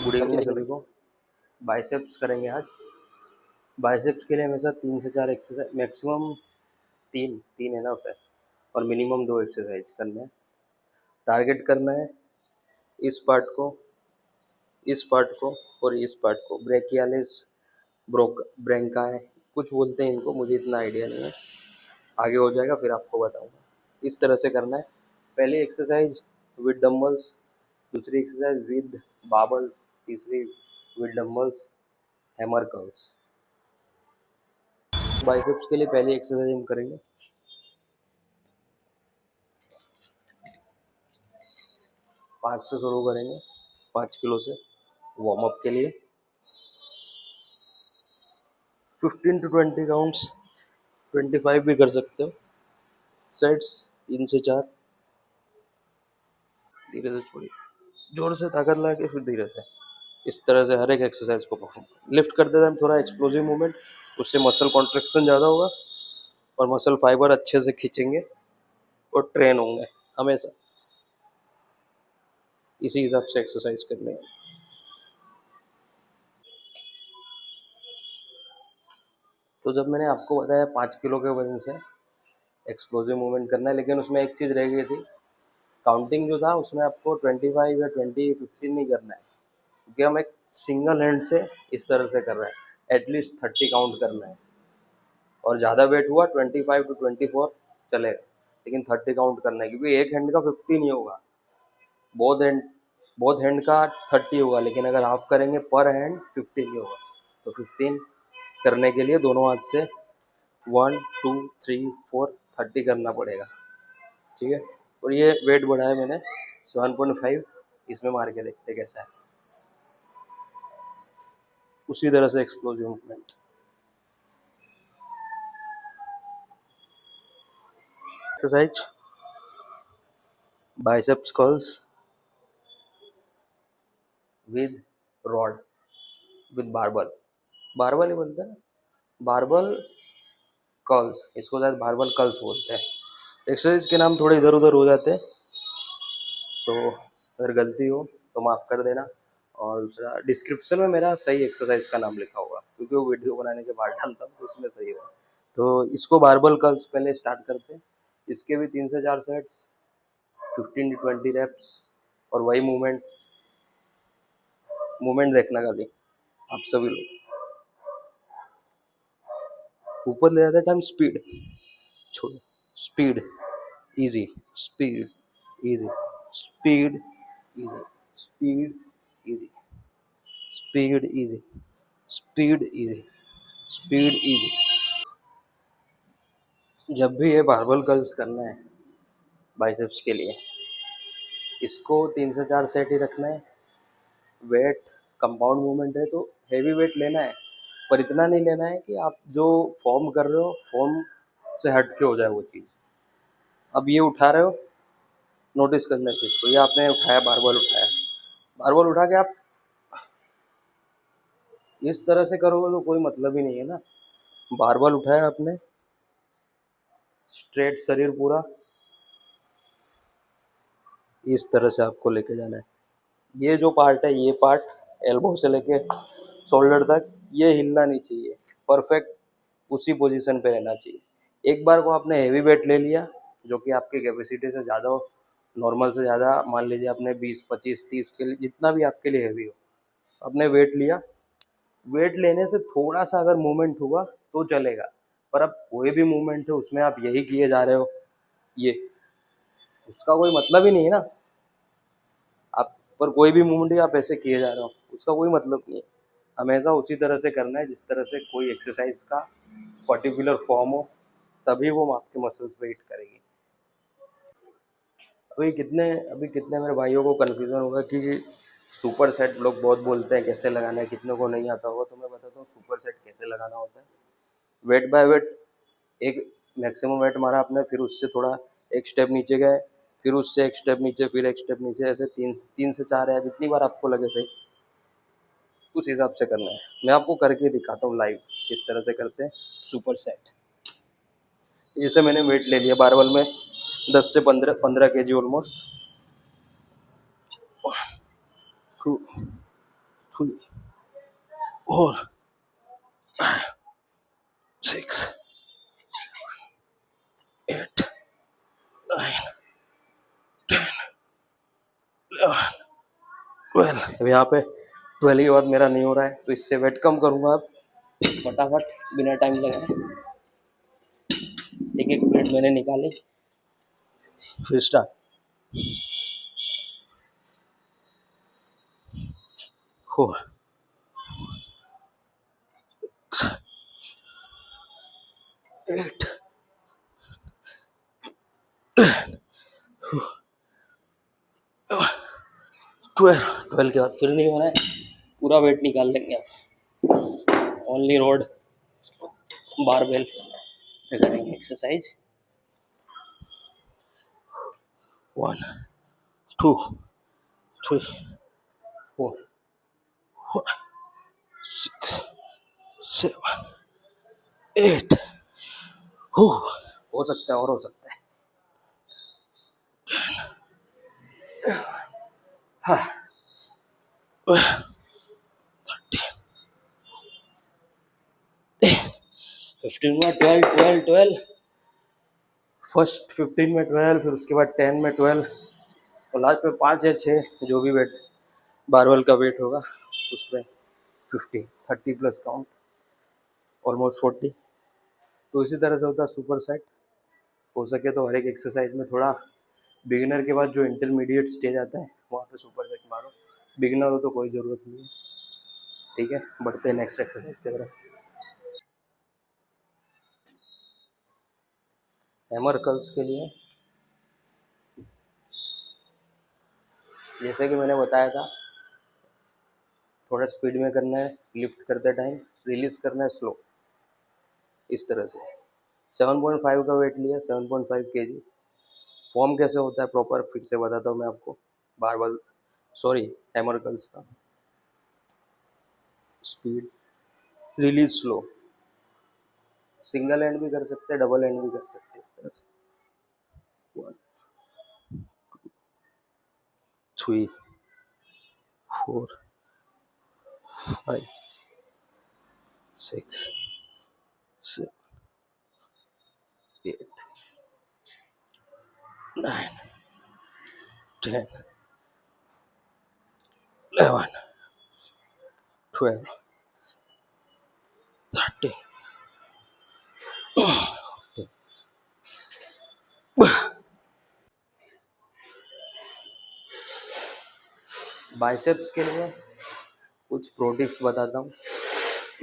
Good evening सभी को। Biceps करेंगे आज। बाइसेप्स के लिए हमेशा 3 से 4 एक्सरसाइज, मैक्सिमम तीन तीन है ना होता है, और मिनिमम 2 एक्सरसाइज करने हैं। टारगेट करना है इस पार्ट को, इस पार्ट को और इस पार्ट को। ब्रेकियालिस, ब्रेंका है, कुछ बोलते हैं इनको, मुझे इतना आइडिया नहीं है, आगे हो जाएगा फिर आपको बताऊंगा। इस तरह से करना है। पहली एक्सरसाइज विद डम्बल्स, दूसरी एक्सरसाइज विद बाबल्स, तीसरी with dumbbells, hammer curls. Biceps के लिए पहली एक्सरसाइज हम करेंगे 5 से शुरू करेंगे, 5 किलो से वार्म अप के लिए। 15 to 20 काउंट्स, 25 भी कर सकते हो। सेट्स 3 से 4, धीरे से छोड़िए, जोर से ताकत लगा के फिर धीरे से। इस तरह से हर एक एक्सरसाइज को परफॉर्म। लिफ्ट करते टाइम थोड़ा एक्सप्लोसिव मूवमेंट, उससे मसल कॉन्ट्रेक्शन ज़्यादा होगा और मसल फाइबर अच्छे से खींचेंगे और ट्रेन होंगे। हमेशा इसी हिसाब से एक्सरसाइज करनी है। तो जब मैंने आपको बताया 5 किलो के वजन से एक्सप्लोसिव मूवमेंट करना है, लेकिन उसमें एक चीज़ रह गई थी, काउंटिंग जो था उसमें आपको 25 या 20, 15 नहीं करना है, क्योंकि हम एक सिंगल हैंड से इस तरह से कर रहे हैं। एटलीस्ट 30 काउंट करना है, और ज़्यादा वेट हुआ 25 to 24 चलेगा, लेकिन 30 काउंट करना है, क्योंकि एक हैंड का 50 नहीं होगा, बोथ हैंड बोथ हैंड का 30 होगा, लेकिन अगर हाफ करेंगे पर हैंड 15 नहीं होगा। तो 15 करने के लिए दोनों हाथ से 1 2 3 4 30 करना पड़ेगा, ठीक है। और ये वेट बढ़ाया मैंने 7.5, इसमें मार के देखते कैसा है। उसी तरह से explosive movement. Exercise biceps curls with rod, with barbell. Barbell ही बोलते हैं ना, बारबल कर्ल्स, इसको शायद बारबल कर्ल्स बोलते हैं। एक्सरसाइज के नाम थोड़े इधर उधर हो जाते हैं, तो अगर गलती हो तो माफ़ कर देना। और दूसरा, डिस्क्रिप्शन में मेरा सही एक्सरसाइज का नाम लिखा होगा, क्योंकि वो वीडियो बनाने के बाद डालता हूँ तो उसमें सही होगा। तो इसको बारबल कर्ल्स पहले स्टार्ट करते हैं। इसके भी 3 से 4 सेट्स, 15 to 20 रेप्स, और वही मूवमेंट मूवमेंट देखना खाली आप सभी लोग। ऊपर ले जाते टाइम स्पीड छोड़ो, speed easy, speed easy, speed easy, speed easy, speed easy, speed easy, speed easy. जब भी ये बारबल कर्ल्स करना है बाइसेप्स के लिए, इसको 3 से 4 सेट ही रखना है। वेट कंपाउंड मूवमेंट है तो हेवी वेट लेना है, पर इतना नहीं लेना है कि आप जो फॉर्म कर रहे हो फॉर्म से हट के हो जाए वो चीज़। अब ये उठा रहे हो, नोटिस करना इस चीज़ को। ये आपने उठाया, बारबल उठाया, बारबल उठा के आप इस तरह से करोगे तो कोई मतलब ही नहीं है ना। बारबल उठाया आपने, स्ट्रेट शरीर पूरा, इस तरह से आपको लेके जाना है। ये जो पार्ट है, ये पार्ट एल्बो से लेके शोल्डर तक, ये हिलना नहीं चाहिए, परफेक्ट उसी पोजीशन पे रहना चाहिए। एक बार को आपने हेवी वेट ले लिया जो कि आपकी कैपेसिटी से ज़्यादा हो, नॉर्मल से ज़्यादा, मान लीजिए आपने 20 25 30 के लिए, जितना भी आपके लिए हेवी हो, आपने वेट लिया। वेट लेने से थोड़ा सा अगर मूवमेंट हुआ तो चलेगा, पर अब कोई भी मूवमेंट है उसमें आप यही किए जा रहे हो, ये उसका कोई मतलब ही नहीं है ना। आप पर कोई भी मूवमेंट आप ऐसे किए जा रहे हो, उसका कोई मतलब नहीं है। हमेशा उसी तरह से करना है जिस तरह से कोई एक्सरसाइज का पर्टिकुलर फॉर्म हो, तभी वो आपके मसल्स पे हिट करेगी। अभी कितने मेरे भाइयों को कन्फ्यूजन होगा कि सुपर सेट लोग बहुत बोलते हैं कैसे लगाना है, कितने को नहीं आता होगा, तो मैं बताता हूँ सुपर सेट कैसे लगाना होता है। वेट बाय वेट, एक मैक्सिमम वेट मारा आपने, फिर उससे थोड़ा एक स्टेप नीचे गए, फिर उससे एक स्टेप नीचे, फिर एक स्टेप नीचे, ऐसे तीन से चार है, जितनी बार आपको लगे सही उस हिसाब से करना है। मैं आपको करके दिखाता हूँ लाइव किस तरह से करते हैं सुपर सेट। जैसे मैंने वेट ले लिया बारबल में 10 से 15 kg ऑलमोस्ट, 4 6 8 9 10 11 12। अब यहाँ पे 12 के बाद मेरा नहीं हो रहा है तो इससे वेट कम करूँगा अब फटाफट बिना टाइम लगाए। एक एक प्लेट मैंने निकाली, फिर स्टार्ट। 4 8 12। 12 के बाद फिर नहीं हो रहा है, पूरा वेट निकाल लेंगे आप। ओनली रोड बारबेल पे करेंगे एक्सरसाइज। 1 2 3 4 5 6 7 8। हो सकता है और हो सकता है। हाँ 15 में 12 12 12। फर्स्ट 15 में 12, फिर उसके बाद 10 में 12 और लास्ट में 5 या 6 जो भी वेट बारबल का वेट होगा उसमें 50 30 प्लस काउंट, ऑलमोस्ट 40। तो इसी तरह से होता है सुपर सेट। हो सके तो हर एक एक्सरसाइज में थोड़ा बिगिनर के बाद जो इंटरमीडिएट स्टेज आता है वहाँ पे सुपर सेट मारो। बिगिनर हो तो कोई ज़रूरत नहीं है। ठीक है, बढ़ते हैं नेक्स्ट एक्सरसाइज की तरफ। हैमर कर्ल्स के लिए जैसे कि मैंने बताया था, थोड़ा स्पीड में करना है, लिफ्ट करते टाइम रिलीज करना है स्लो, इस तरह से। 7.5 का वेट लिया, 7.5 kg। फॉर्म कैसे होता है प्रॉपर फिर से बताता हूँ मैं आपको। बारबल सॉरी हैमर कर्ल्स का speed, release slow, single hand भी कर सकते हैं, डबल हैंड भी कर सकते हैं, इस तरह से। 1 3 4 5 6 7 8 9 10 11 12 13। बाइसेप्स के लिए कुछ प्रो टिप्स बताता हूँ,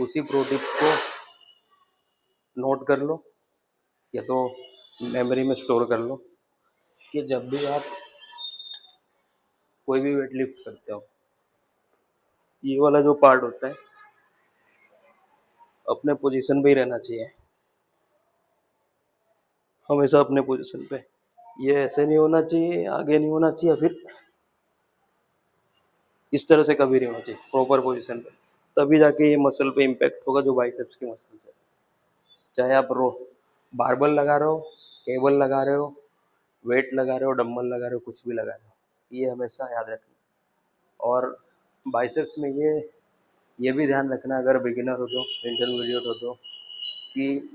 उसी प्रो टिप्स को नोट कर लो या तो मेमोरी में स्टोर कर लो कि जब भी आप कोई भी वेट लिफ्ट करते हो, ये वाला जो पार्ट होता है अपने पोजीशन पे ही रहना चाहिए, हमेशा अपने पोजीशन पे। ये ऐसे नहीं होना चाहिए, आगे नहीं होना चाहिए, फिर इस तरह से कभी नहीं होना चाहिए, प्रॉपर पोजीशन पे। तभी जाके ये मसल पे इम्पैक्ट होगा जो बाइसेप्स की मसल्स है। चाहे आप रो बारबल लगा रहे हो, केबल लगा रहे हो, वेट लगा रहे हो, डंबल लगा रहे हो, कुछ भी लगा रहे हो, ये हमेशा याद रखना। और बाइसेप्स में ये भी ध्यान रखना, अगर बिगिनर हो तो, इंटरमीडिएट हो तो, कि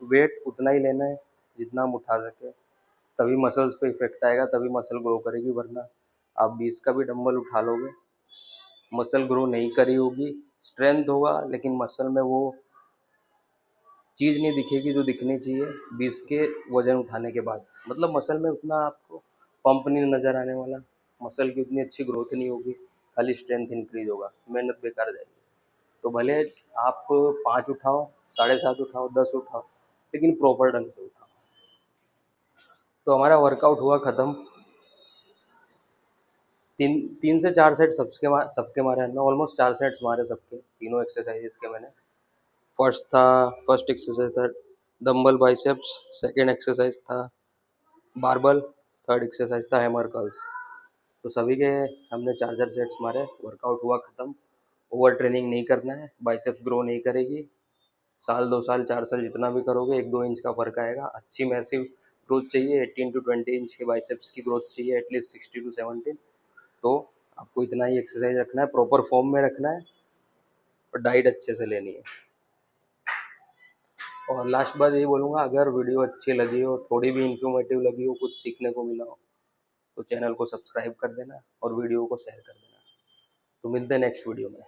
वेट उतना ही लेना है जितना हम उठा सके, तभी मसल्स पे इफेक्ट आएगा, तभी मसल ग्रो करेगी। वरना आप 20 का भी डंबल उठा लोगे, मसल ग्रो नहीं करी होगी, स्ट्रेंथ होगा लेकिन मसल में वो चीज़ नहीं दिखेगी जो दिखनी चाहिए 20 के वजन उठाने के बाद। मतलब मसल में उतना आपको पंप नहीं नज़र आने वाला, मसल की उतनी अच्छी ग्रोथ नहीं होगी, खाली स्ट्रेंथ इंक्रीज होगा, मेहनत बेकार जाएगी। तो भले आप 5 उठाओ, 7.5 उठाओ, 10 उठाओ, लेकिन प्रॉपर ढंग से उठाओ। तो हमारा वर्कआउट हुआ ख़त्म। 3 से 4 सेट सबके मारे हैं ना, ऑलमोस्ट 4 सेट्स मारे सबके, तीनों एक्सरसाइजेस के मैंने। फर्स्ट एक्सरसाइज था डंबल बाइसेप्स, सेकेंड एक्सरसाइज था बारबल, थर्ड एक्सरसाइज था हैमर कर्ल्स। तो सभी के हमने 4 सेट्स मारे, वर्कआउट हुआ ख़त्म। ओवर ट्रेनिंग नहीं करना है, बाइसेप्स ग्रो नहीं करेगी। साल 2 साल 4 साल जितना भी करोगे 1-2 इंच का फर्क आएगा। अच्छी मैसिव ग्रोथ चाहिए, 18 to 20 इंच के बाइसेप्स की ग्रोथ चाहिए, एटलीस्ट 16 to 17। तो आपको इतना ही एक्सरसाइज रखना है, प्रॉपर फॉर्म में रखना है, और डाइट अच्छे से लेनी है। और लास्ट बात यही बोलूँगा, अगर वीडियो अच्छी लगी हो, थोड़ी भी इंफॉर्मेटिव लगी हो, कुछ सीखने को मिला हो, तो चैनल को सब्सक्राइब कर देना और वीडियो को शेयर कर देना। तो मिलते हैं नेक्स्ट वीडियो में।